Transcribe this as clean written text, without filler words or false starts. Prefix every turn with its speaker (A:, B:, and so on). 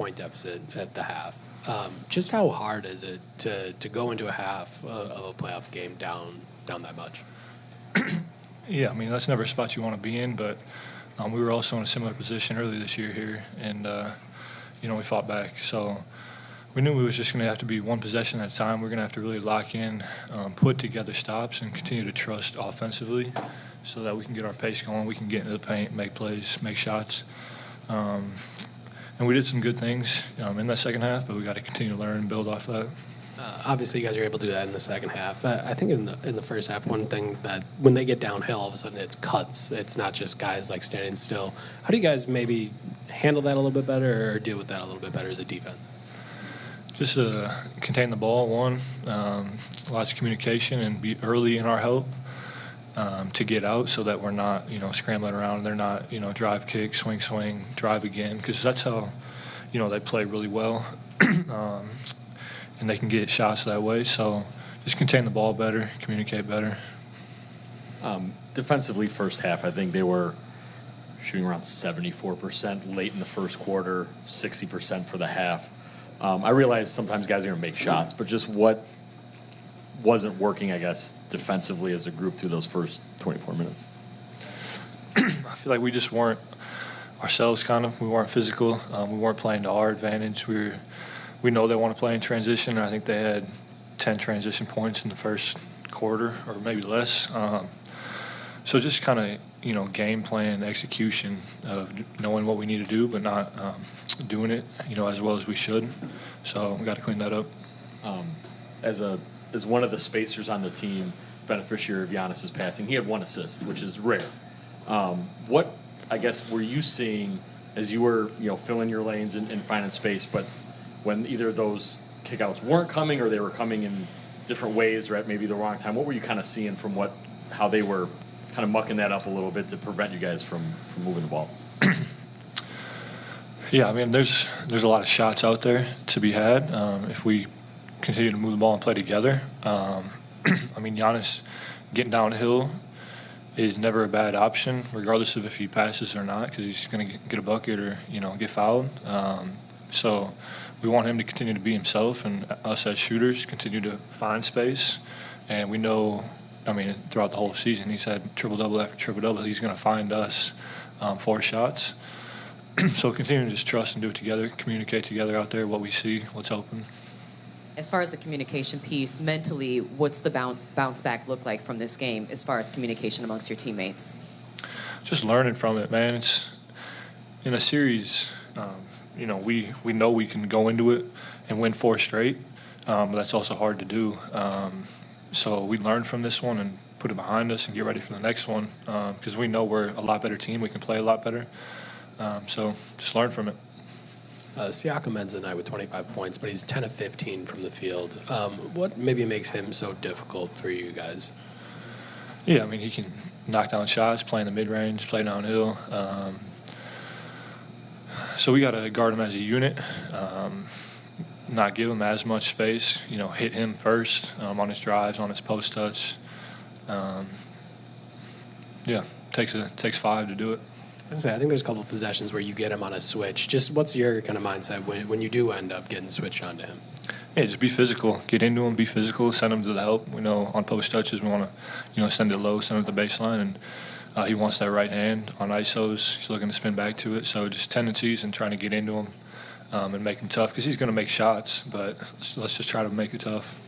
A: point deficit at the half. Just how hard is it to go into a half of a playoff game down that much?
B: Yeah, I mean, that's never a spot you want to be in, but we were also in a similar position early this year here, and, we fought back. So we knew we was just going to have to be one possession at a time. We're going to have to really lock in, put together stops, and continue to trust offensively so that we can get our pace going, we can get into the paint, make plays, make shots. And we did some good things in that second half, but we got to continue to learn and build off that.
A: Obviously, you guys are able to do that in the second half. I think in the first half, one thing that when they get downhill, all of a sudden it's cuts. It's not just guys like standing still. How do you guys maybe handle that a little bit better or deal with that a little bit better as a defense?
B: Just contain the ball, lots of communication, and be early in our help to get out so that we're not, scrambling around. They're not, drive, kick, swing, drive again, because that's how, they play really well. And they can get shots that way. So just contain the ball better, communicate better.
C: Defensively, first half, I think they were shooting around 74% late in the first quarter, 60% for the half. I realize sometimes guys are going to make shots, but just what wasn't working, I guess, defensively as a group through those first 24 minutes?
B: I feel like we just weren't ourselves, kind of. We weren't physical. We weren't playing to our advantage. We know they want to play in transition, and I think they had 10 transition points in the first quarter or maybe less. So just kind of, game plan, execution of knowing what we need to do but not doing it, as well as we should. So we got to clean that up.
C: As one of the spacers on the team, beneficiary of Giannis's passing, he had 1 assist, which is rare. What, I guess, were you seeing as you were, filling your lanes and finding space, but when either those kickouts weren't coming or they were coming in different ways or at maybe the wrong time, what were you kind of seeing from how they were kind of mucking that up a little bit to prevent you guys from moving the ball?
B: Yeah, I mean, there's a lot of shots out there to be had if we continue to move the ball and play together. I mean, Giannis getting downhill is never a bad option, regardless of if he passes or not, because he's going to get a bucket or, get fouled. So we want him to continue to be himself, and us as shooters continue to find space. And we know, throughout the whole season, he's had triple-double after triple-double. He's going to find us 4 shots. So continue to just trust and do it together, communicate together out there, what we see, what's open.
D: As far as the communication piece, mentally, what's the bounce back look like from this game as far as communication amongst your teammates?
B: Just learning from it, man. It's in a series, we know we can go into it and win 4 straight, but that's also hard to do. So we learn from this one and put it behind us and get ready for the next one because we know we're a lot better team. We can play a lot better. So just learn from it.
A: Siakam ends the night with 25 points, but he's 10 of 15 from the field. What maybe makes him so difficult for you guys?
B: Yeah, he can knock down shots, play in the mid-range, play downhill. So we got to guard him as a unit, not give him as much space, hit him first on his drives, on his post touch. Takes 5 to do it.
A: I think there's a couple of possessions where you get him on a switch. Just what's your kind of mindset when you do end up getting switched onto him?
B: Yeah, just be physical. Get into him, be physical, send him to the help. We know on post touches we want to, send it low, send it to the baseline, and he wants that right hand on ISOs. He's looking to spin back to it. So just tendencies and trying to get into him and make him tough because he's going to make shots, but let's just try to make it tough.